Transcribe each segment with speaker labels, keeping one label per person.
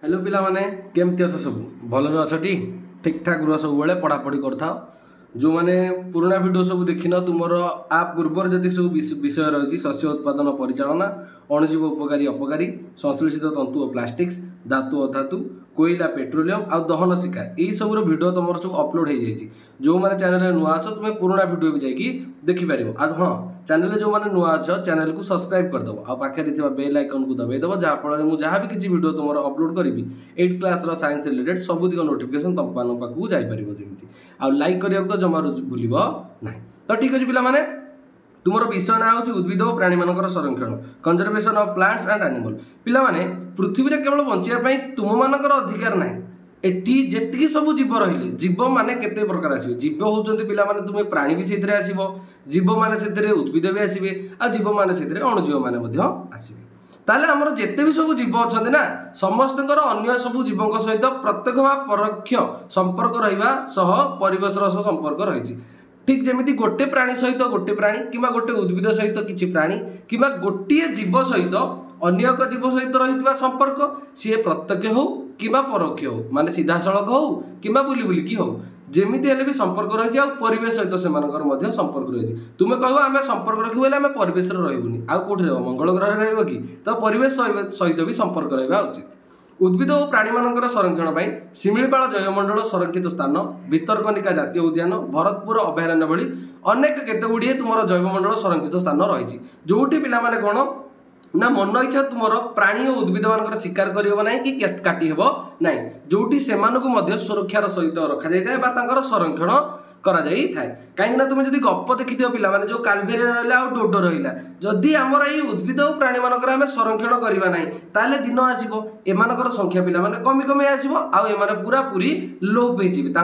Speaker 1: Hello पिला माने केमती अछ सब भल अच्छी ठीक ठाक रुह सब बेले पढ़ापढ़ी कर जो मैंने पुराना वीडियो सब देखिन तुमर आ पूर्व जति सब विषय रही शस्य उत्पादन परिचालना अणुजीव उपकारी अपकारी संश्लेषित तंतु और प्लास्टिक्स धातु अधातु कोयला पेट्रोलियम आ दहन शिकार यही सब वीडियो तुम सब अपलोड हो जाए जो मैंने चैनल नुआ अच्छ तुम्हें पुराना वीडियो भी जाकि देखिपार आज हाँ चैनल जो मैंने नुआ अच्छ चैनल को सब्सक्राइब करदेव आ पाखे बेल आइकन को दबाईदेव जहाँफल मुझे जहाँ भी किसी वीडियो तुम अपलोड करी 8th क्लास साइंस रिलेटेड सबुतिक नोटिफिकेशन तुम मान पाखक जापर जमी आ लाइक करने तो जमा भूल ना तो ठीक अच्छे पिला माने तुमर विषय ना हूँ उद्भिद और प्राणी मानकर संरक्षण conservation of plants and animal पिला माने पृथ्वी रे केवल बंचिया तुम मानकर अधिकार ना एठी जेतिकी सब जीव रहिले जीव माने केते प्रकार आसीबे जीव होउचंती पिला माने तुमे प्राणी भी सेतरे आसीबो जीव माने सेतरे उद्भिद भी आसीबे आ जीव माने सेतरे अणुजीव माने मध्य आसीबे ताले हमर जेते भी सब जीव अछंती ना समस्तकर अन्य सब जीवक सहित प्रत्यक्ष वा परोक्ष संपर्क रहिबा सह परिवेशर सह संपर्क रहिछि ठीक जमिति गोटे प्राणी सहित गोटे प्राणी किंबा गोटे उद्भिद सहित किछि प्राणी किंबा गोटिए जीव सहित अन्य एक जीव सहित रहितबा संपर्क सी प्रत्यक्ष हो किंबा परोक्ष हो माने सीधा सड़क हो किंबा बुली बुलिकी हो जेमिति हेले भी संपर्क रही आ परिवेश सहित सेमानकर मध्य संपर्क रही तुमे कहबो आमे संपर्क रखिबो हेले आमे परिवेश रे रहिबुनी आ कोठी रहबो मंगल ग्रह रे रहबो कि तो परिवेश सहित भी संपर्क रहबा उचित उद्भिद और प्राणी मानकर संरक्षण पर शिमिलीपाल जैवमंडल संरक्षित स्थान भितरकनिका जातीय उद्यान भरतपुर अभयारण्य भली अनेक केते गुड़िए तुम जैवमंडल संरक्षित स्थान रही जोटी पिला माने कोन ना मन इच्छा तुम प्राणी और उद्भिद मान शिकार करना कि काटी हेब ना जोटी से सुरक्षार सहित रखा जाए संरक्षण करा कहीं तुम जब गप देखी पिला माने जो कालभेरिया रहा आ डोडो रहा जदि आमर ये उद्भिद और प्राणी मानकर आम संरक्षण करवा ना ताले दिन आसो एमानकर संख्या पिला माने कमी कमी आसो आने पूरा पूरी लोप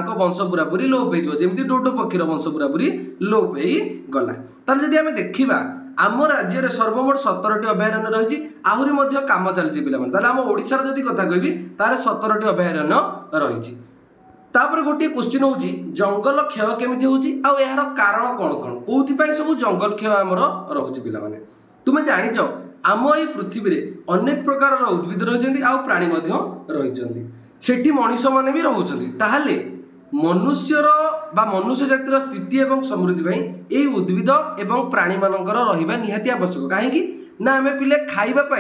Speaker 1: हो वंश पूरा पूरी लोप होमती डोडो पक्षीर वंश पूरा पूरी लोप हो गला ताले जदि आम देखा आम राज्य में सर्वमोट 17टी अभयारण्य रही आहरी कम चलती पे आम ओडिशार जदि कथा कहबी तार 17टी अभयारण्य रही तापर गोटे क्वेश्चन हूँ जंगल क्षय केमी हो यार कारण कौन कौन कौन सब जंगल क्षय आमर रोचे पे तुम्हें जाच आम ये पृथ्वी में अनेक प्रकार उद्भिद रही आ प्राणी रही मनीष मैंने भी रोचे मनुष्यर बा मनुष्य जातिर स्थिति एवं समृद्धि पाई ए उद्भिद एवं प्राणी मानकर रहिबा निहाती आवश्यक कहीं ना आम पिले खाइबा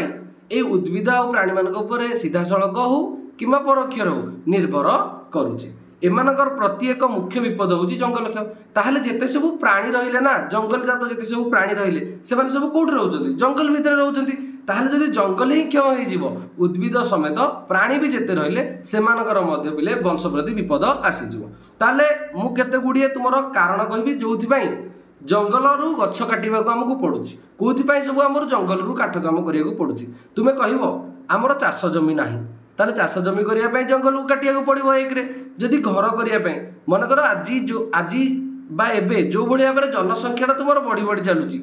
Speaker 1: ए उद्भिद और प्राणी मान सीधा सड़क हो किंबा परोक्ष हो निर्भर करुचे एमानकर प्रति एक मुख्य विपद हूँ जंगल क्षय ताहले जेते सब प्राणी रहिले ना जंगल जात जेते सब प्राणी रहिले से माने सब कोठी रहउछन्ती जंगल भितर रहउछन्ती ताहले जदि जंगल ही क्षय हो जीव उद्भिद समेत प्राणी भी जेते रहिले सेमानकर मध्य पिले वंश प्रति विपद आसीजिवो ताहले मु केते गुडिए तुमरो कारण कहबी जोथि पई जंगल रु गछ काटिबा को हमकु पडुछि कोथि पई सब हमर जंगल रु काठ काम करिया को पडुछि तुमे कहिबो हमर चाष जमी नाही ताले चाष जमी करिया पई जंगल को काटिया को पड़िबो एक रे जदि घर करिया पई मन कर आज बा एबे जो बड़ी भाव में जनसंख्या तुम बढ़ी बढ़ी चलुची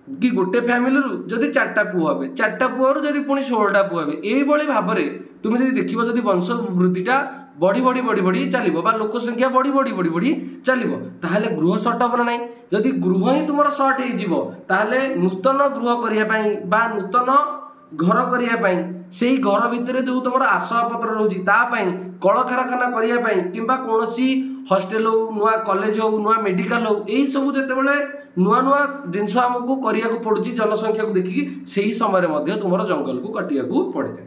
Speaker 1: कि गोटे फैमिली रु जदि 4टा पुओ हे 4टा पुओ रु जदि पुणी 16टा पुओ हे एई बड़ी भाव में तुम जदि देखिबो जदि वंश वृद्धिटा बढ़ी बढ़ी बढ़ी बढ़ी चलो बा लोक संख्या बढ़ी बढ़ी बढ़ी बढ़ी चलो ताहले गृह सर्ट हम ना जदि गृह ही तुम सर्ट हो ताहले नूतन गृह करने बा नूतन घर करने से घर भितर जो तुम आसवाबपत्र रोचे कल कारखाना करने किंबा कौन हॉस्टेल हो नुआ कॉलेज हो नुआ मेडिकल हो यही सब जिते नुआ नुआ जिनस आमको करिया को पड़ुछि जनसंख्या को देखिकी सही समय तुम जंगल को काटिया को पड़े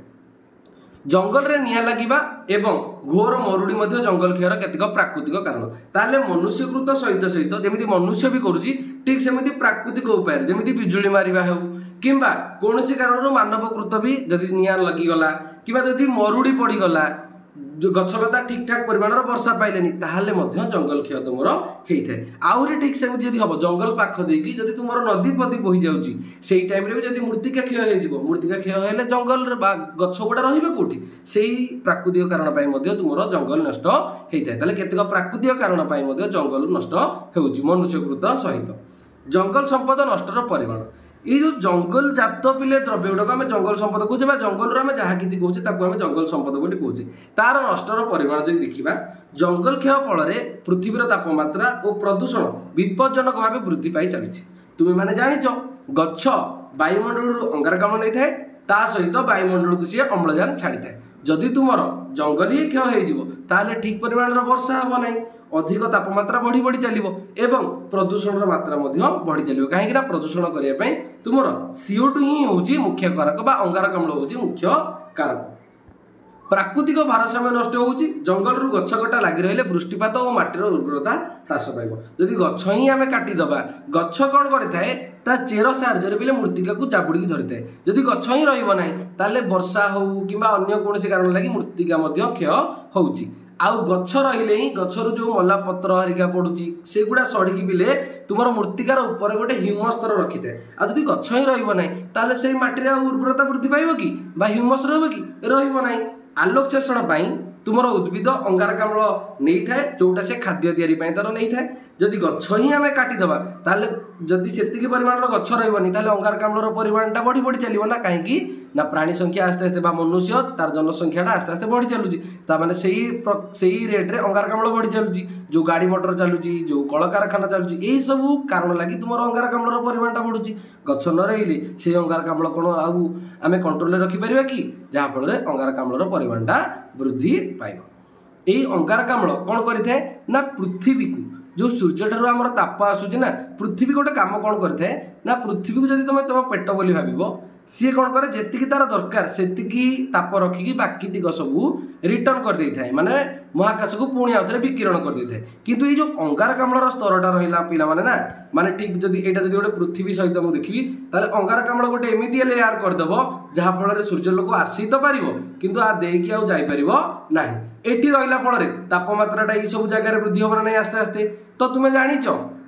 Speaker 1: जंगल रे निया लगिबा एवं घोर मरुड़ी मध्य जंगल क्षयर केतिक प्राकृतिक कारण ताले मनुष्यकृत सहित सहित जमिति मनुष्य भी करुछि ठीक सेमिति प्राकृतिक उपाय जमिति बिजुली मारिबा हो किंबा कोनोसी कारण मानवकृत भी जदि निया लगिगला किंबा जदि मरुड़ी पड़ीगला जो गछलता ठीक ठाक परिमाण वर्षा पाइलेनी ताहले मध्य जंगल क्षय तुमर होता है आहरी ठीक सेमती जदि हम जंगल पाख देकी जदि तुम नदी पदी बोही जाऊँगी से टाइम भी जदि मृत्तिका क्षय हो मृत्तिका क्षय हेले जंगल गछ गुड़ा रही कौटी से प्राकृतिक कारण तुम जंगल नष्ट होता है केतक प्राकृतिक कारण जंगल नष्ट हो मनुष्यकृत सहित जंगल संपद नष्टर परिमाण ये जो जंगल जात पिले द्रव्य गुड़ाक आम जंगल संपद कहे जंगल आम जहाँ कि कहे आम जंगल संपद बोली कहे तार नष्टर परिमाण जब देखा जंगल क्षय फल पृथ्वीर तापमात्रा और प्रदूषण विपज्जनक भाव वृद्धि पाई चली तुम्हें मैंने जाच गछ वायुमंडल अंगारकाम्ल नहीं था ता सहित वायुमंडल को सी अम्लजान छाड़ी था जदि तुमर जंगल ही क्षय हो ठीक परिमाण वर्षा हम ना अधिक तापमात्रा बढ़ी बढ़ी चलो एवं प्रदूषण मात्रा बढ़ी चलो कहीं प्रदूषण करने तुमर CO2 ही हूँ मुख्य कारक बा अंगारकाम्ल हूँ मुख्य कारक। प्राकृतिक भारसाम्य नष्ट होउची जंगल रु गछ कटा लगी रहिले वृष्टिपात और माटीर उर्वरता ह्रास पाइब। जदि गछ ही आम काटिदबा गछ कौन करें ता चेर साहाଯ୍य भी मृत्तिका को जाबुड़ी धरी थाए। जदि गछ ही रही ताले वर्षा हो कि अन्य कौन कारण लगी मृत्तिका क्षय होउची। आउ गछ रहिले ही गछरु जो मला पत्र हरिका पड़ुची सेगुड़ा सड़िकी बिले तुमर मृत्तिकार ऊपर गोटे ह्यूमस स्तर रखी थाए। आ जदि गछ ही रहिबो नै ताले सेई माटी रे उर्वरता वृद्धि पाइबो कि बा ह्यूमस रहबो कि रहिबो नै। आलोक शोषण पाई तुमर उद्भिद अंगारकाम्ल नहीं थाए जोटा से खाद्य तैयारी तार नहीं थाए। जदि गछ ही आम काटिदबा ताले जदि सेतिकी परिमाण गछ रहिबनी ताले अंगारकाम्लर परिमाणटा बढ़ी बढ़ी चलिबो ना कहीं ना प्राणी संख्या आस्ते आस्ते बा मनुष्य तार जनसंख्याटा आस्ते आस्ते बढ़ी चलुची ताने सही रेट्रे अंगारकाम्ल बढ़ी चलुची। जो गाड़ी मोटर चलुची जो कलकारखाना चलुची यही सब कारण लगी तुम अंगारकाम्लर परिमाणटा बढ़ुची। गछ न रहिले से अंगारकाम्ल कौन आउ आम कंट्रोल रखिपर कि जहाँफल अंगारकाम्लर परिमाणटा वृद्धि पाइब। यही अंगारकाम्ल कौन करें ना पृथ्वी को जो सूर्य ठार आम ताप आसूची ना पृथ्वी गोटे कम कौन करें ना पृथ्वी को जब तुम तुम पेट बोली भाव सी कौन करे जी तार दरकार से ताप रखिकी बाकी सब रिटर्न कर दे थाए माने महाकाश को पुणी आउ थे विकिरण कर दे थाए। किंतु ये जो अंगारकाम्लर स्तरटा रहा पिला माने ना माने ठीक जदि एटा जदि गोटे पृथ्वी सहित मुझे देखी ताले अंगारकाम्ल गोटे एमती लेयर करदेव जहाँफल सूर्य लोक आसी तो पार किंतु आ देकी आउ जापर ना एटी रहा फल तापमात्राटा ये सब जगह वृद्धि हम ना आस्ते आस्ते। तो तुम्हें जानिच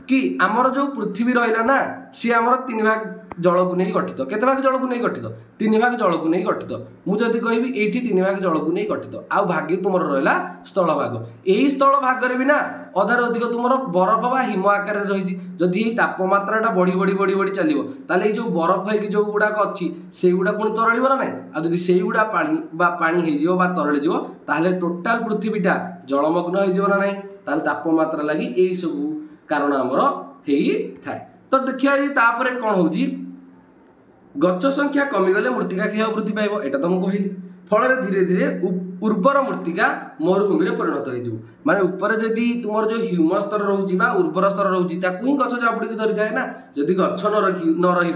Speaker 1: कि आमर जो पृथ्वी रहा ना सी आमर 3 भाग जल को नहीं गठित केते भाग जल को नहीं गठित 3 भाग जल को नहीं गठित। मुझे कहबी ये 3 भाग जल को नहीं गठित आउ भाग्य तुम रहा स्थल भाग यही स्थल भाग भी ना अधार अधिक तुम बरफ बा हिम आकार रही जदि तापमात्राटा बढ़ी बढ़ी बढ़ी बढ़ी चलो ताले जो बरफ है जो गुड़ाक अच्छी से गुड़ा पुणी तरल ना ना जदि से गुड़ा पानी हो तरल ताले टोटाल पृथ्वीटा जलमग्न हो ना ना ताले तापमात्रा लगी यही सब कारण आमर थाए। तो देखिए तापर कौन हो गच संख्या कमिगले मृत्तिका क्षय वृद्धि पाइब एटा तो मुझे कहली फल धीरे धीरे उर्वर मृत्तिका मरुभूमि परिणत हो माने ऊपर जदि तुम जो ह्यूमस स्तर रोचे उर्वर स्तर रोचे ही गच जाबुड़ी धरी थाए ना जदि गच न रही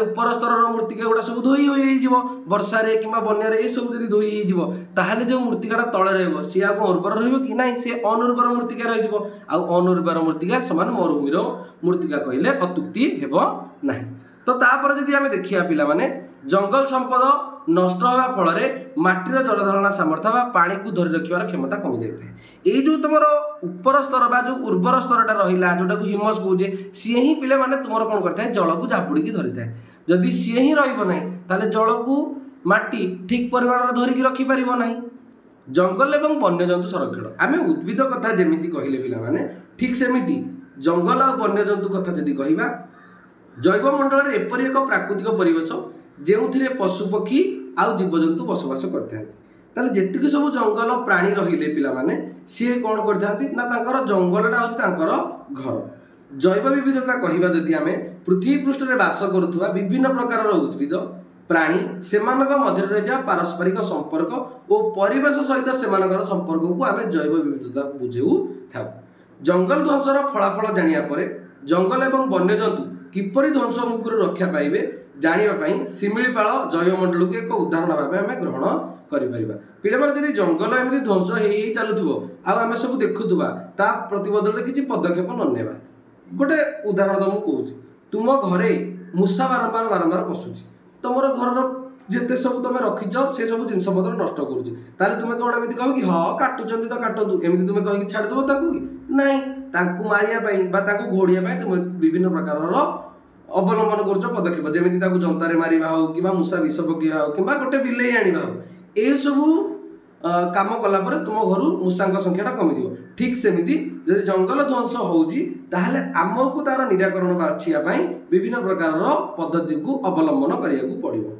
Speaker 1: ऊपर स्तर मृत्तिका गुड़ा सब धोई हो वर्षा कि बन्या ये सब जब धोई हो जो मृत्तिकाटा तले सी आगे उर्वर रही ना सी अनुर्वर मृत्तिका रही अनुर्वर मृत्तिका समान मरुभूमि मृत्तिका कहले अत्युक्ति हेब ना। तो तापर जदि आम देखिया पिला माने जंगल संपद नष्ट होगा फल माटीर जलधारणा सामर्थ्य पानी को धरी रखिबार क्षमता कमी जाए। ये जो तुम ऊपर स्तर बा जो उर्वर स्तरटा रहा जोटा को ह्यूमस कहे सी ही पिले माने तुम कौन करता है जल को झापुड़ी धरी थाए। जदि सी ही रही ताले जल को माटी ठीक परिमाण धरिकी रखिपार ना। जंगल एवं वन्यजंतु संरक्षण आम उद्भिद कथा जमीती कहले पिला माने ठीक सेमिति जंगल और वन्यजंतु कथा जदि कहवा जैवमंडल एपरी एक प्राकृतिक परिवेश जो पशुपक्षी आउ जीवजंतु बसवास करते जी सब जंगल प्राणी रहिले पिला माने सी कौन करते ना जंगलटा हूँ घर। जैव विविधता कहवा जदि आम पृथ्वी पृष्ठ में बास करुवा विभिन्न प्रकार उद्भिद प्राणी से मध्य रही पारस्परिक संपर्क और परिवेश सहित से संपर्क को आम जैव विविधता बुझेऊ था। जंगल ध्वंसर फलाफल जानिया परे जंगल एवं वन्यजंतु किपरि ध्वंस मुखर रक्षा पाइबे जानापी शिमिलीपाल जैवमंडल को एक उदाहरण भाव आम ग्रहण कर जब जंगल एमती ध्वंस हो चलुव आम सब देखुवा ता प्रतिबदल किसी पदक्षेप न गोटे उदाहरण तो मुझे तुम घरे मूषा बारंबार बारंबार पशुची तुम घर जिते सब तुम रखीच से सब जिन पतर नष्ट करुँचे तुम्हें कौन एमती कह कि हाँ काटुंट तो काटतु एमती तुम्हें कहीं छाड़देव ना मारिया घोड़िया तुम विभिन्न प्रकार अवलंबन कर पदक्षेप जमी जनतार मारा हो कि मूषा विष पकड़ा हो कि गोटे बिले आना हो यह सब कम कलापर तुम घर मूषा संख्याटा कमी ठीक सेमती जब जंगल ध्वंस होमको तार निराकरण बाछियापी विभिन्न प्रकार पद्धति को अवलंबन करने पड़ो।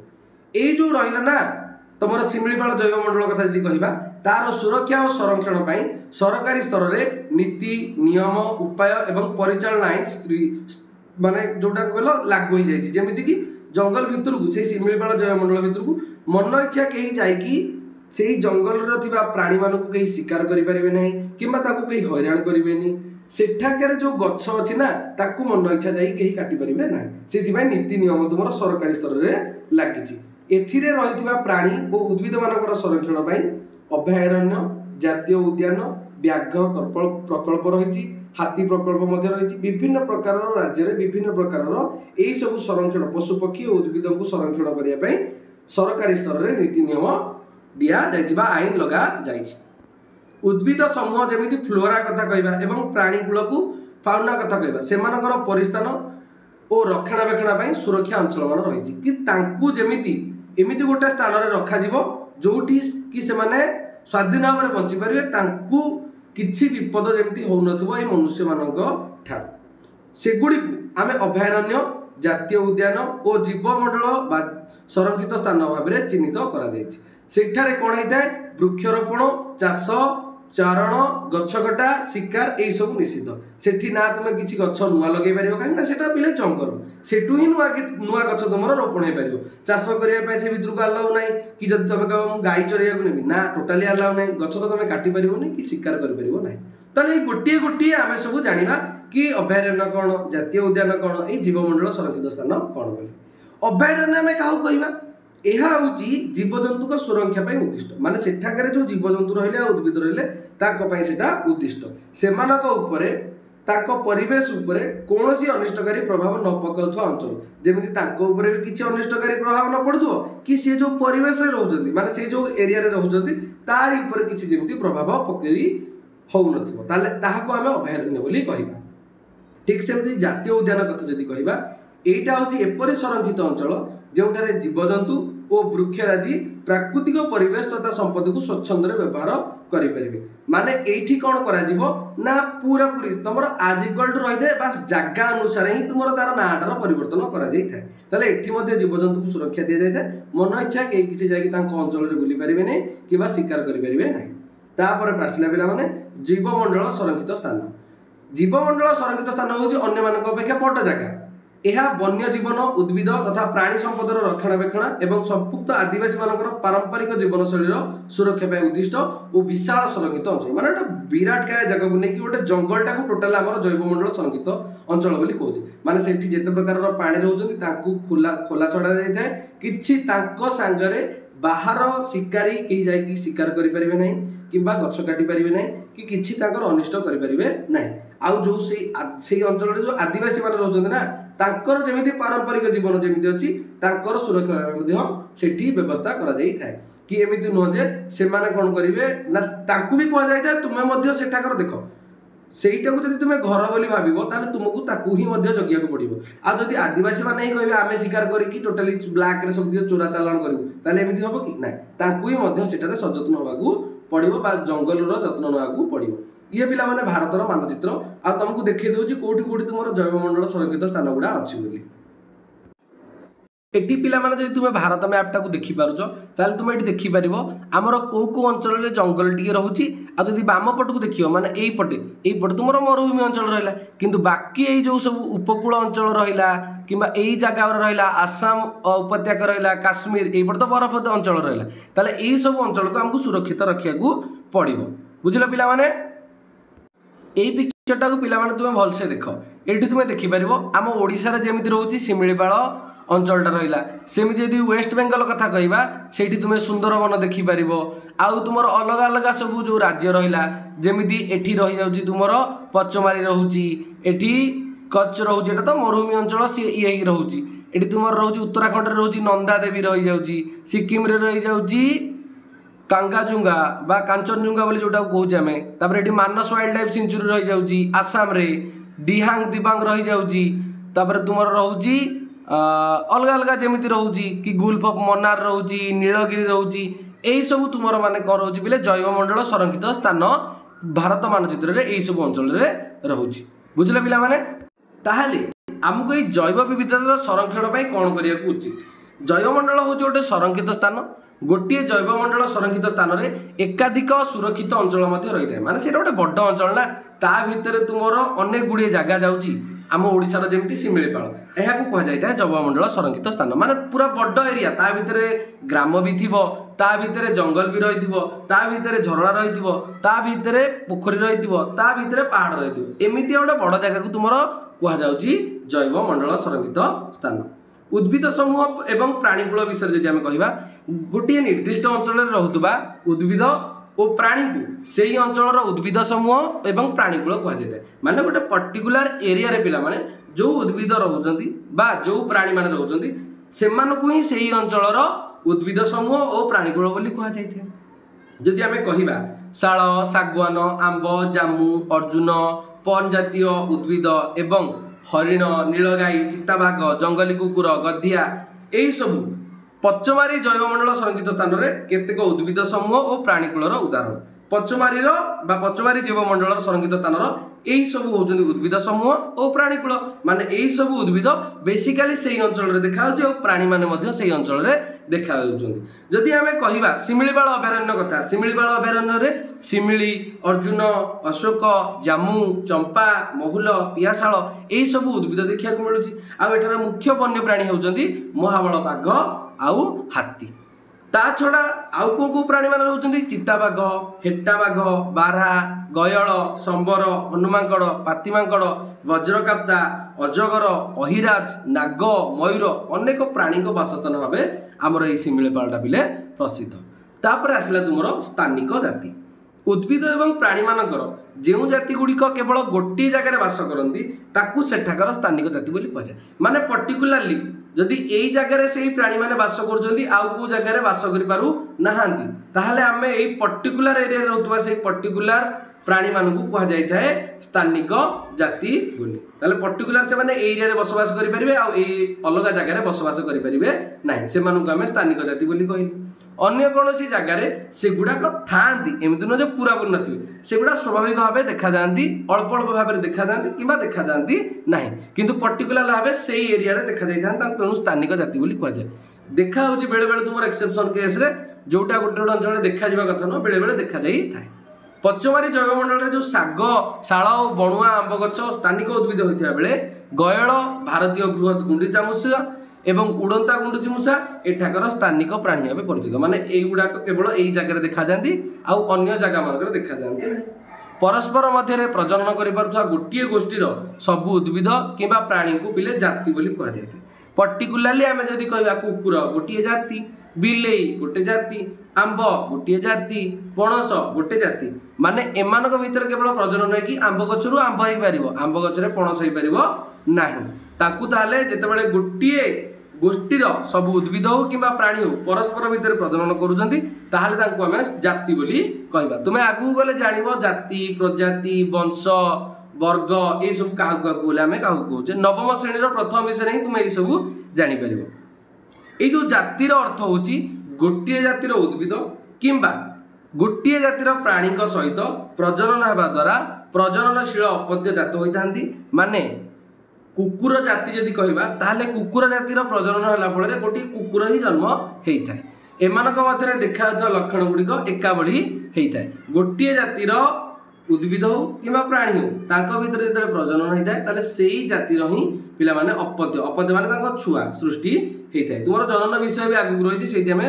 Speaker 1: ये जो रहा ना तुम शिमिलीपाल जैवमंडल कथा जी कहवा तार सुरक्षा और संरक्षण पर सरकारी स्तर में नीति नियम उपाय एवं परिचालन आईन माने जोटा कहल लागू हो जामती कि जंगल भितर को से शिमिलीपाल जैवमंडल भितर को मन इच्छा कहीं जाकि से जंगल प्राणी मान कहीं शिकार करेंगे ना कि कहीं हैरान करेंगे सेठाकर जो गछ अच्छी ना ताकू मन इच्छा जा काटी पारे ना से नीति नियम तुम सरकारी स्तर में लगी एथिरे रही प्राणी और उद्भिद मान संरक्षण अभयारण्य जातीय उद्यान व्याघ्र प्रकल्प रही हाथी प्रकल्प रही विभिन्न प्रकार राज्य में विभिन्न प्रकार यही सब संरक्षण पशुपक्षी और उद्भिद को संरक्षण करने सरकारी स्तर में नीति नियम दि जा आईन लगा जाए उद्भिद समूह जमी फ्लोरा कथा कहवा प्राणीकूल को फाउना कथा कहवा से परिस्थान और रक्षणाबेक्षण सुरक्षा अंचल मान रही कि जमीती एमती गोटे स्थान में रखा जोठी कि से स्वाधीन भाव में बंची पारे किसी विपद जमी हो मनुष्य मान सेगुड़ी आम अभयारण्य जातीय उद्यान और जीवमंडल संरक्षित स्थान भाव में चिन्हित कर कौन होता है वृक्षरोपण चाष चारण गछकटा शिकार यही सब निषिद्ध सेठी ना तुम किसी गछ नुआ लगे पार कहीं पिले जंगल सेठू ही नुआ गछ तुम रोपण हो पार चाष करने से भितर को आलाउ ना कि जब तुम कह गाई चरैया नेबी ना टोटाली आलाउ ना गछ तो तुम काटी पार कि शिकार कर ताले गोटे गोटे आम सब जाना कि अभयारण्य कौन जातीय उद्यान कौन ये जीवमंडल संरक्षित स्थान कौन बोली अभयारण्य आम क्या कहवा यह हूँ जीवजंतु सुरक्षा उद्दिष्ट माने सेठाकर जो जीवजंतु रहिले उद्भिद रहिले उद्दिष्ट से परिवेश उपरे कौन सी अनिष्टकारी प्रभाव न पकाउथवा अंचल जमी भी किसी अनिष्टकारी प्रभाव न पड़ुव कि सी जो परिवेश रोचंती माने से जो एरिया रे रोचंती तारी ऊपर किसी जमी प्रभाव पकई हो नथिबो आम अभयारण्य बोली कहबा ठीक सेमती जातीय उद्यान कथा जदि कहबा एटा हूँ एपरी संरक्षित अंचल जोठारे जीवजंतु और वृक्षराजी प्राकृतिक परिवेश तथा संपत्ति को स्वच्छंद व्यवहार करें माने एठी कौन करा ना पूरा पूरी तुम आज इक्वल टू रही है बास जगह अनुसार ही तुम तार नाटार परिवर्तन कर जीवजंतु को सुरक्षा दि जाए मन इच्छा कहीं किसी जाकि अंचल में बुली पारे नहीं कि शिकार करेंगे ना आसला पे जीवमंडल संरक्षित स्थान जीवमंडल संरक्षित स्थान हूँ अन्य बड़ जगह यह वन्य जीवन उद्भिद तथा प्राणी संपदर रक्षणाबेक्षण एवं संपुक्त आदिवासी मानकर पारंपरिक जीवनशैली सुरक्षा उद्दिष्ट और विशाल संरक्षित अंचल माने विराट काय जगह को लेकिन गोटे जंगलटा को टोटाल आम जैवमंडल संरक्षित अंचल बोली कहूँ माने सेठी जेते प्रकार प्राणी रोचंती तांकू खोला छड़ा जाए किछि तांको सांगरे बाहर शिकारी कहीं जाकि शिकार करें ना कि गछ काटी पारे ना कि किसी अनिष्ट करें ना आउ जो से अंचल जो आदिवासी मान रोचंती ना तांकर जमी पारंपरिक जीवन जमी अच्छी सुरक्षा सेठी व्यवस्था करा कि एमती नुह जे से कौन करेंगे ना तांकू भी कहुए तुम्हें सेठाकर देख सेटा को जब तुम्हें घर बोली भाव तुमको ताकू ही जगिया पड़ो आदि आदिवासी मैंने ही कहे आम शिकार करके टोटाली ब्लाक सब चोरा चालाण करूँ एमती हम कि ना ही सेठारे सचेतन होगा पड़ो जंगल जत्न नाकू पड़ो ये पिला माने भारतर मानचित्र आ तुमको देखिए दूसरी कौटी कौटी तुम जैवमंडल संरक्षित स्थान गुड़ा अच्छी बोली एटी पिला माने जदि तुम भारत मैपटा को देखि पारुछ ताले तुम एटी देखि पारिबो हमर को अंचल रे जंगल टिके रहउची आ जदि बाम पट को देखियो माने एई पटे तुमर मरुभूमि अंचल रहला किंतु बाकी एई जो सब उपकूल अंचल रहला किंबा एई जगह रहला आसाम उपत्यका रहला काश्मीर एई पट तो बरफ अंचल रहला ताले एई सब अंचल को हमको सुरक्षित रखिया को पड़िबो बुझिलो पिला माने एई पिक्चरटा को पिला माने तुम भलसे देख एटी तुम देखि पारिबो आम ओडिसा रे जेमिति रहउची शिमिलीपाल अंचलटा रहा सेमती यदि वेस्ट बेंगल कथा कहवा से तुम्हें सुंदरवन देखिपर आउ तुम अलग अलग सब जो राज्य रहा जमी एटी रही जाऊँगी तुम पचमारी रोचे एटी कच्छ रोचे तो मरुभूमि अंचल सी ये रोचे ये तुम रोचे उत्तराखंड में रोचे नंदा देवी रही जाऊँगी सिक्किम रही जाऊँगी कांगाजुंगा बा कांचनजुंगा बोली जोटा कहूँ आम तापर मानस वाइल्ड लाइफ सेंचुरी रही जाऊँगी आसाम रे डिहांग दिबांग रही जाऊँगी तापर तुम रोचे अलग अलग जमी रोचे कि गुल्फ ऑफ मन्नार रोचे नीलगिरी रोचे यही सब तुम माने कौन रोचे बोले जैवमंडल संरक्षित स्थान भारत मानचित्र में यही सब अंचल रोचे बुझल पिला माने ताहले आमको ये जैव विविधतार संरक्षण कौन करने उचित जैवमंडल हूँ गोटे संरक्षित स्थान गोटे जैवमंडल संरक्षित स्थान में एकाधिक सुरक्षित अंचल रही है माने गोटे बड़ अंचल ना ता भितर तुमर अनेक गुड़िए जगह जाऊँगी आम ओडिशार जमी शिमिलीपाल यह कहुए जैवमंडल संरक्षित स्थान माने पूरा बड़ एरिया ता भितर ग्राम भी थी ता भितर जंगल भी रही ता भितर झरणा रही ता भितर पोखरी रही ता भितर पहाड़ रही एमती गोटे बड़ जगह को तुम कहुच्छी जैव मंडल संरक्षित स्थान। उद्भिद समूह एवं प्राणीकूल विषय जब आम कह गोटे निर्दिष्ट अंचल रोकवा उद्भिद और प्राणी को सही अंचल उद्भिद समूह एवं प्राणीकूल कहुए माने गोटे पर्टिकुलर एरिया रे पिला माने जो उद्भिद रोचंती बा जो प्राणी माने रोचंती सेमानकु ही सही अंचल उद्भिद समूह और प्राणीकूल बोली कहुए। जदि आम कहवा शाल शागुआन आंब जामु अर्जुन पन जातीय उद्भिद एवं हरिण नीलगाई चिताबाघ जंगली कुकुर गधिया यही सब पचमारी जैवमंडल संरक्षित स्थान में केतेक उद्भिद समूह और प्राणीकूलर उदाहरण। पचमारी जैवमंडल संरक्षित स्थान यही सब होउछन्ति उद्भिद समूह और प्राणीकूल माने यही सब उद्भिद बेसिकली सही अंचल देखा और प्राणी माने मध्य सही अंचल देखा। जदि आम कहवा शिमिलीपाल अभयारण्य कथा शिमिलीपाल अभयारण्य रे शिमिली अर्जुन अशोक जामु चंपा महुल पियाशाल यही सब उद्भिद देखा मिलूँ। आठार मुख्य वन्य प्राणी होउछन्ति महाबल बाघ आउ हाथी ता छड़ा आउ को प्राणी मान रोचंती चिताबाघ हेटा बाघ बारहा गयल संबर हनुमांकड़ पातिमांकड़ वज्रकाप्ता अजगर अहिराज नाग मयूर अनेक प्राणी बासस्थान भाव आमर ये शिमिलीपालटा बिले प्रसिद्ध। तापर आसला तुमर स्थानिक जाति उद्भिद एवं प्राणी मानकर जो जाति गुड़िक केवल गोटे जगह बास करती ताकू सेठाकर स्थानिक जाति बोली कहुए। माने पर्टिकुलारली जदि यही जगह से प्राणी माने बास कर आउ को जगह बास कर पारु नाहांती ताहले आमे एई पर्टिकुलर एरिया रे रहउतबा से पर्टिकुलर प्राणी मानकु कहा जाय थाए स्थानिक जाति बोली। ताले पर्टिकुलर से माने एरिया रे बसवास करि परिबे आ एई अलग जगह रे बसवास करि परिबे नाही से मानकु आमे स्थानिक जाति बोली कहली। अन्य कौनसी जगार से गुड़ाक थांती एमती नुह पूरा पूरी नथिबे सेगुड़ा स्वाभाविक भाव देखा जाती अल्प अल्प भाव देखा जाती कि देखा जाती ना किंतु पर्टिकुलर भाव से एरिया रे देखा जाता तेणु स्थानिक जाति बोली कहुए। देखा होची बेले बेले तुम एक्सेप्शन केस रे जोटा गोटे गोटे अंचल देखा जावा कथा न बेले बेले देखा जाई थाए। पचमारी जैवमंडल जो शाग शाल और बणुआ आंब गछ स्थानिक उद्भिद होता बेले गयल भारतीय बृहत गुंडीचा मूषा एवं उड़ंता गुंडुची मूषा एठाकर स्थानिक प्राणी भाव परिचित माने एगुड़ाक केवल यही जगह देखा जाती आउ अन्य जगह मानक देखा जाती ना। परस्पर मध्य प्रजनन करिपारुथुवा गोटिए गोष्ठीर सबु उद्भिद किंबा प्राणी को पिले जाति बोली कहा जाए। पर्टिकुलारली आम जदि कहवा कुकुर गोटे जाति बिलेई गोटे जाति आंब गोटे जाति पणस गोटे जाति माने एमानक भितर केवल प्रजनन है कि आंब गछरु आंब होई पारिबो आंब गछरे पणस होई पारिबो नाही ताकू ताले जेतेबेले गोटिए गोष्ठीर सब उद्भिद हो कि प्राणी हो परस्पर भितर प्रजनन करुचंती ताहले तांको आमे जाति बोली कहबा। तुमे आगु गले जानिबो जाति प्रजाति वंश वर्ग ए सब काहा बोले आमे काहा कहूचे नवम श्रेणी प्रथम विषय ही तुम सब जानि परिबो। ए जो जातिर अर्थ होची गोटिए जातिर उद्भिद किंबा गोटिए जातिर प्राणी सहित प्रजनन हेबा द्वारा प्रजननशील अपत्य जात होइतांती माने कुकुर जाति जदि कहबा ताहले कुकुर जातिर प्रजनन होला फल गोटे कुकुर ही जन्म होता है। एमानक मध्य देखा लक्षण गुड़िक एका भली होता है। गोटे जातिर उद्भिद हो कि प्राणी हो तांको भितर जो प्रजनन होता है ताले सेई जातिर ही पिला माने अपत्य अपत्य माने तांको छुआ सृष्टि होता है। तुम जनन विषय भी आगु रही से आम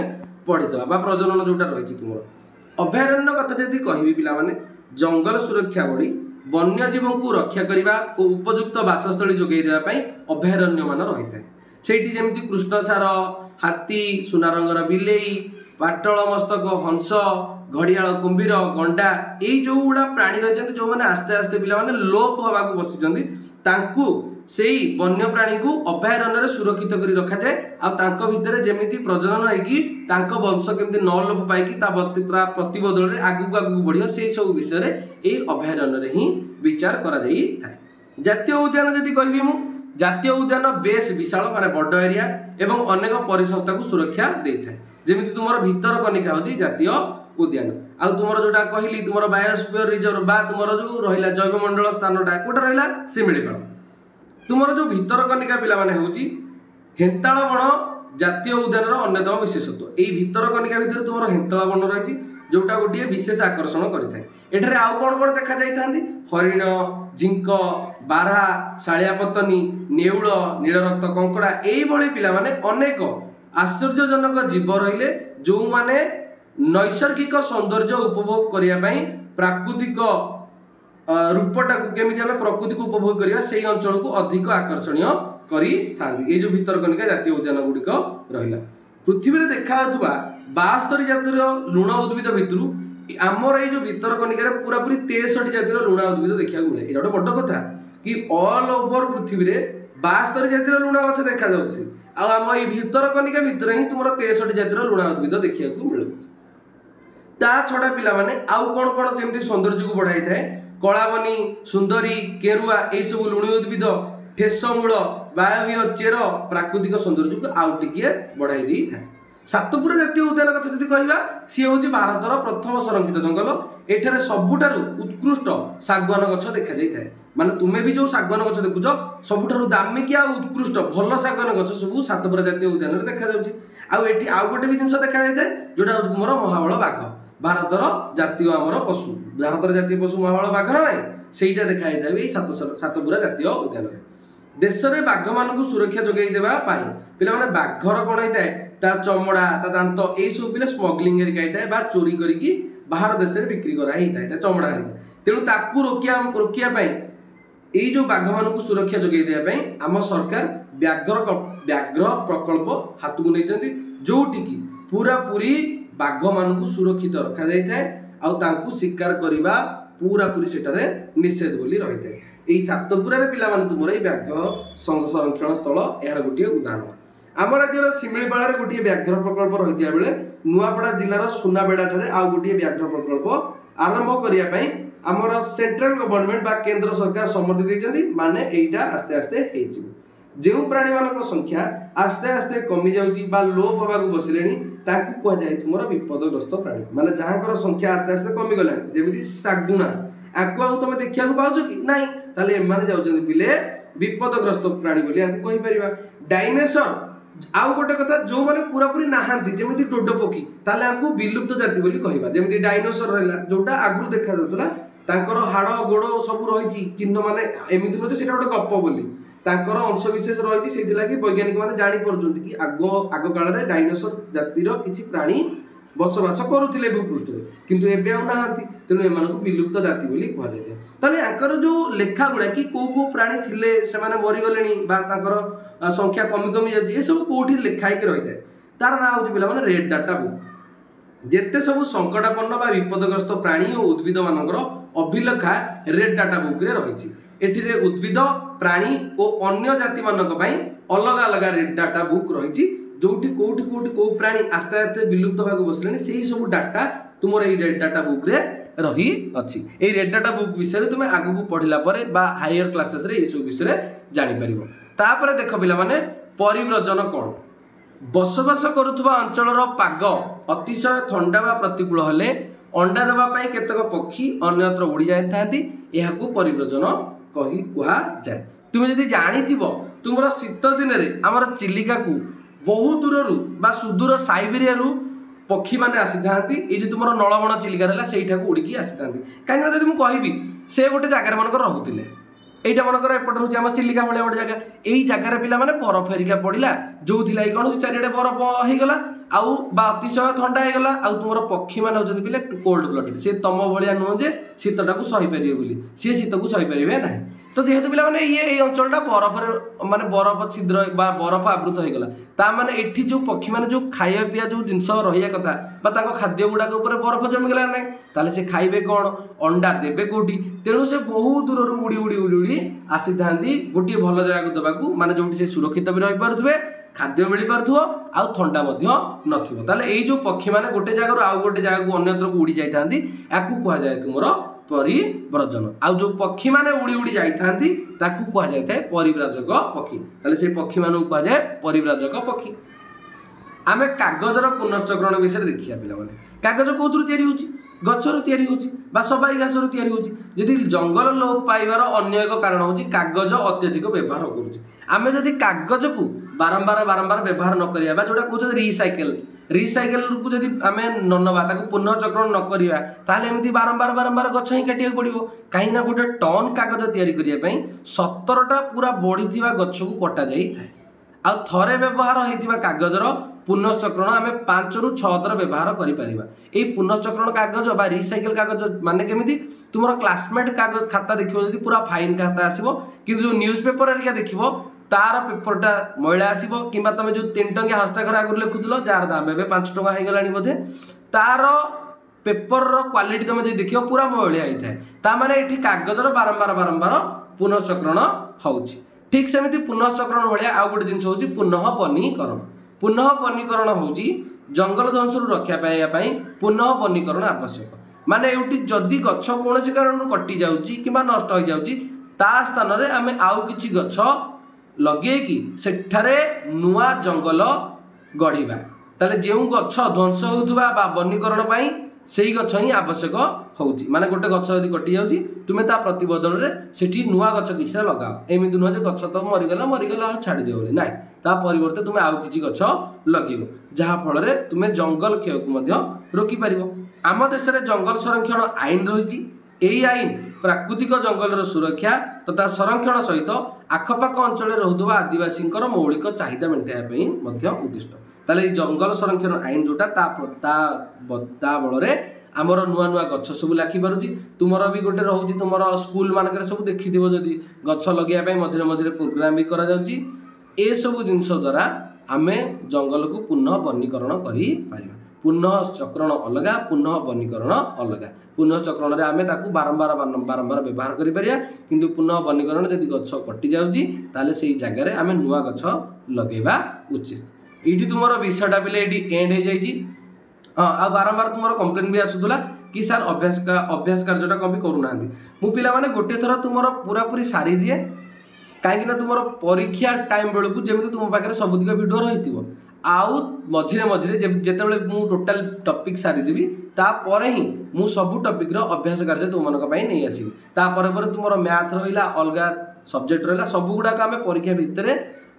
Speaker 1: पढ़ीदवा बा प्रजनन जोटा रही तुम अभयारण्य कथा जदि कहबी पिला माने जंगल सुरक्षा बड़ी वन्यजीव को रक्षा करने और उपयुक्त बासस्थली जोगे देवाई अभयारण्य मान रही है। सेठी जेमती कृष्णसार हाथी सुना रंगर बिलेई पाटल मस्तक हंस घड़ियाल कुंभीर गंडा यही जो गुड़ा प्राणी रही जो मैंने आस्ते आस्ते पिला माने लोप हवा बसी से वन्य प्राणी को अभयारण्य सुरक्षित कर रखा जाए और भितर जमी प्रजनन होगी वंश केमती न लोप पाई प्रतिबदल में आगू आगू बढ़ से सब विषय ये अभयारण्य ही विचार करा थाए। जातीय उद्यान जदि कहबी मु जातीय उद्यान बेस विशाल माने बड़ एरिया एवं अनेक परिसंस्था को सुरक्षा दे थाए। जेमिति तुमर भितरकनिका होची जातीय उद्यान आ तुमर जोटा कहली तुमर बायोस्फीयर रिजर्व बा तुमर जो रहिला जैवमंडल स्थानटा कोटा रहिला शिमिलीपाल तुमर जो भितरकनिका पिला माने होची हेंताल बण जातीय उद्यान अन्यतम विशेषत्व यही भितरकनिका भितर तुमर हेंताल बण रही जोटा गोटे विशेष आकर्षण करें। एठारे आउ कौन कौन देखा जाती हरिण झिंक बारहा शालियापतनी नेउल नीलरक्त कंकड़ा यही पिला माने अनेक आश्चर्यजनक जीव रहिले जो माने नैसर्गिक सौंदर्य उपभोग करने प्राकृतिक रूपटा केमी आम प्रकृति को उपभोग करवा से अंचल को अधिक आकर्षणीय करी जो भितरकनिका जातीय उद्यान गुड़िक रहा पृथ्वी में देखा 72 जातिर लुण उद्भिद भितर आमर ये भितरकनिकार पूरा पूरी 63 जातिर लुण उद्भिद देखा मिले ये गोटे बड़ कथा कि ऑल ओवर पृथ्वी में 72 जातिर लुण गछ देखा आम ये भितरकनिका भितर ही तुम 63 जातिर लुण उद्भिद देखा मिलूँ ता छड़ा पिला माने आउ कौन कौन केमती सौंदर्य को बढ़ाई थाए कलाबनी सुंदरी केरुआ यही सब लुणी उद्भिद ठेसमूल वायव्य चेर प्राकृतिक सौंदर्य को आउ टिके बढ़ाई दी था सातपुरा जातीय उद्यान कथा जदि कहबा सी होची भारतर प्रथम संरक्षित जंगल एठारे सबुठारु उत्कृष्ट सागवान गछ देखा जाई थाए माने तुमे भी जो सागवान गछ देखुछ सबुठारु दामिकिया उत्कृष्ट भल सागवान गछ सब सातपुरा जातीय उद्यान रे देखा जाउची आ एठी आ गोटे भी जिंस देखा जाई थाए जोटा होची तुमर महाबल बाघ भारतर जातीय आमर पशु भारतर जातीय पशु महाबल बाघ ना सेटा देखा जाई थाए सातपुरा जातीय उद्यान रे देश में बाघ मान सुरक्षा जोगाई देवा पिला माने बाघर कौन होता है ता चमड़ा ता दांत यही सब पिला स्मगलिंग होता है चोरी करके बाहर देश में बिक्री कराई है चमड़ा तेणु ताकू रोकिया यही जो बाघ मान सुरक्षा जोगाई देवाई आम सरकार व्याघ्र प्रकल्प हाथ को नहीं जोटिकी पूरा पूरी बाघ मान सुरक्षित रखा जाए आउ शिकार करने पूरा पूरी सेटारे निषेध बोली रही है यही सातपुरा पिला माने तुमर ये व्याघ्र संरक्षण स्थल यार गोटे उदाहरण आम राज्यर शिमिलीपाड़ा गोटे व्याघ्र प्रकल्प रही बेले नुआपड़ा जिलार सुनाबेड़ा ठारे आउ गोटे व्याघ्र प्रकल्प आरंभ करने आमर सेंट्रल गवर्नमेंट बा केंद्र सरकार सम्मति देइछन्ति माने एइटा आस्ते आस्ते हेजिबो जो प्राणी मान संख्या आस्ते आस्ते कमी जाउची बा लोप होबाकू बसिलेनी ताकू कह जाय तुमर विपदग्रस्त प्राणी माने जहांकर संख्या आस्ते आस्ते कमी गलानी जेमिति सागुणा आकु आउ तुम देखा पाउछ कि नहीं ताले एमाने जाउछन्ति पिले विपदग्रस्त प्राणी बोली आकु कहि परिबा डायनासोर आउ गोटे कथा जो माने पूरा पूरी नाहांती जेमिति डोडो पक्षी ताले आकु विलुप्त जाति बोली कहिबा जेमिति डायनासोर रहला जोटा आगु देखा जाउतला तांकर हाड़ गोड़ सब रही चिन्ह माने एमिति नते सेटा गोटे गप बोली तांकर अंश विशेष रही से वैज्ञानिक माने जानी पड़ुछन्ति कि आग काल रे डायनासोर जातिर किछि प्राणी बसवास करुले भूपृष्ठ में किंतु एबे आउ नाहांती तेणु एमानकु विलुप्त जाति बोली कह जाय ताले आंकर जो लेखा गुडा कि को प्राणी थिले से माने मरि गलेनी बा तांकर संख्या कमी कमी जाय ए सब कोठी लेखाई के रही तार ना होची पिला माने रेड डाटा बुक जेते सब संकटापन्न बा विपदग्रस्त प्राणी और उद्भिद मानकर अभिलेखा रेड डाटा बुक रे रही एठिरे उद्भिद प्राणी और अन्य जाति मानक पई अलग अलग रेड डाटा बुक रही जोटी कोठी कोठी को प्राणी आस्ते आस्ते विलुप्त भाग बसले से ही सब डाटा तुम रेड डाटा बुक रे रही अच्छी ए रेड डाटा बुक विषय तुम आगु को पढ़िला परे बा हायर क्लासेस रे ए सब विषय जानि परिबो तापर देख पिला माने परिव्रजन कोन बसवास करुवा अंचलर पाग अतिशय ठंडा बा प्रतिकूल हेले अंडा देवा पाई केतक पक्षी अन्यत्र उड़ी जाय थांती एहाकू परिव्रजन कहि कुहा जाय तुम जदि जानिथिबो तुमरा शीत दिन रे हमर चिलिका को बहुत दूर बा सुदूर साइबेरिया पक्षी मैंने आसी था ये तुम नलबण चिलिका रहा से उड़िकी आसी था कहीं जब मुझे से गोटे जगार मनक रोले यहाँ मनकर एपट हूँ आम चिलिका भाया गोटे जगह यही जगार पिला माने बरफ हेरिका पड़ा जो थी कौन चारिड़े बरफ होगला आउ बा अतिशय ठंडा होगला आउ तुम पक्षी मैंने होती पिले कोल्ड ब्लडेड सी तुम भाया नुह जे शीतटा को सही पारे बोली सी शीत को सही पारे ना तो जेहेतु पिला माने ये अंचलटा बरफ माने बरफ छिद्र बा बरफ आवृत होगला ता माने एठी जो पक्षी माने जो खाइया पिया जो जिनस रहिया कथा बा ताको खाद्य गुडाक ऊपर बरफ जमीगला ना ताले से खाइबे कौन अंडा देबे कोठी तेणु से बहुत दूर उड़ी उड़ी उड़ी उड़ी आसी थांती गोटे भल जगह देवाकू माने जोटी से सुरक्षित भी रही पारुथबे खाद्य मिल पार्थो आउ ठंडा नथिबो ताले एई जो पक्षी माने गोटे जगह आउ गोटे जगह को अन्यत्र को उड़ी जाई थांती याकू कहा जाय तुमरो परिव्रजन आउ जो पक्षी माने उड़ी उड़ी जाई थांती ताकू कहा जाय थाए परिव्राजक पक्षी ताले से पक्षी माने कहा जाय परिव्राजक पक्षी आमे कागजर पुनश्चक्रण विषय देखिया पिला माने कागज कोथुर तयारी होची गछर तयारी होची बा सबाई घासर तयारी होची यदि जंगल लोप पाइबार अन्य एक कारण होची कागज अत्यधिक व्यवहार करूची आमे यदि कागज को बारंबार बारंबार व्यवहार न करिया बा जोटा कहते रिसाइकल को जदि आमे न नबा ताको पुनःचक्रण न करिया ताले एमिति बारंबार बारंबार गछ ही काटिया पड़िबो काई ना गोटे टन कागज तयारी करिया पई 17टा पूरा बढ़ीथिबा गछ को कटा जाई थाए आ थरे व्यवहार होइथिबा कागजर पुनश्चक्रण आम 5 ରୁ 6 थर व्यवहार करें। पुनश्चक्रण कागज बा रिसाइकल कागज माने केमिति तुम क्लासमेट कागज खाता देखिए पूरा फाइन खाता आसो कि जो न्यूज पेपर हरिका देख तार पेपरटा मैला आसो कि तुम जो 3 टंकिया हस्ताक्षर आगुरी लिखुल जार दाम ए 5 टंका हो गला बोधे तार पेपर क्वालिटी तुम जो देख पूरा मैलिया होता है ताने ये कागजर बारंबार बारंबार पुनश्चक्रण होउछि। ठीक सेमती पुनश्चक्रण भाया आउ गोटे जिन हूँ पुनः वनीकरण। पुनः वनीकरण हूँ जंगल ध्वंस रक्षा पाइबा पुनः वनीकरण आवश्यक। माने एउटी जदि गछ कौन कारण कटि जाउची किबा नष्ट हो जाउची ता स्थान रे आमे आउ किछि गछ लगे कि सेठारे नुआ जंगल गढ़िबा ताले जेउ गछ ध्वंस होउथबा बा वनीकरण पाई सेही गछ ही आवश्यक होउची। माने गोटे गछ यदि कटि जाउची तुमे ता प्रतिबदल रे सेठी नुआ गछ किछटा लगाओ। एमिति नुह जे गछ तो मरिगला छाड़ी दियो बोली नाइ ता परिवर्ते तुमे आउ किछि गछ लगिबो जहा फल रे तुमे जंगल क्षय को मध्य रोकी परिबो। आम देश रे जंगल संरक्षण आईन रहिछि। एही आईन प्राकृतिक जंगल सुरक्षा तथा संरक्षण सहित आखपाख अंचल रहुवा आदिवासी मौलिक चाहिदा मेटाइबा उद्दिष्ट। ताले जंगल संरक्षण आईन जोटा ता बल आमर नुआ नुआ गछ सब लाखि पारुछि। तुमर भी गोटे रोचे तुम स्कूल मानक सब देखि जदि गछ लगे मझे मझे प्रोग्राम भी करा जाउछि। ए सब जिनस द्वारा आमे जंगल को पुनः वनीकरण करि पारिबा। पुनः चक्रण अलगा पुनः वनीकरण अलगा। पुनः चक्रण आमे ताकू बारंबार बारंबार व्यवहार करि परिया किंतु पुनः वनीकरण जदि गछ कटि जाउछि ताले सेही जगह रे आमे नुआ गछ लगेबा उचित। एठी तुमर विषयटा बिले एठी एंड हो जाइछि। हाँ आ बारंबार तुम कंप्लेन भी आसूला कि सर अभ्यास कार्यटा कम भी करूना मु पिला माने गोटे थर तुम पूरा पूरी सारी दिए कहीं तुम परीक्षा टाइम बेलू जमी तुम पाखे सबुदिक भिडियो रही आउ मझे मझे जितेबाला मु टोटाल टपिक सारीदेवी तापर ही मु सबू टपिक अभ्यास कार्य तुम नहीं आसबि। तापर तुम मैथ रहा अलग सब्जेक्ट रहा सब गुड़ाक आम परीक्षा भितर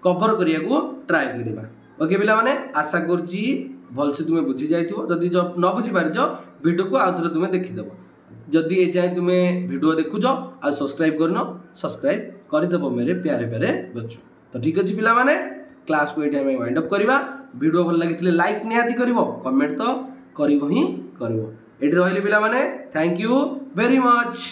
Speaker 1: कभर करने को ट्राए करवा। ओके पिला माने आशा करुच्ची भलसे तुम्हें बुझी जाइथिबो। जदि न बुझी पारिछ वीडियो को आउ थरे तुम्हें देखिदेव। जदि ए जाए तुम्हें वीडियो देखुछ आ सब्सक्राइब करन सब्सक्राइब करदेव मेरे प्यारे प्यारे बच्चों। तो ठीक अच्छे पिला माने क्लास को ये हमें वाइंड अप करवा। वीडियो भल लगी लाइक निहाती करिवो कमेंट तो करिवो ही करिवो। एठी रहिले पिला माने थैंक यू वेरी मच।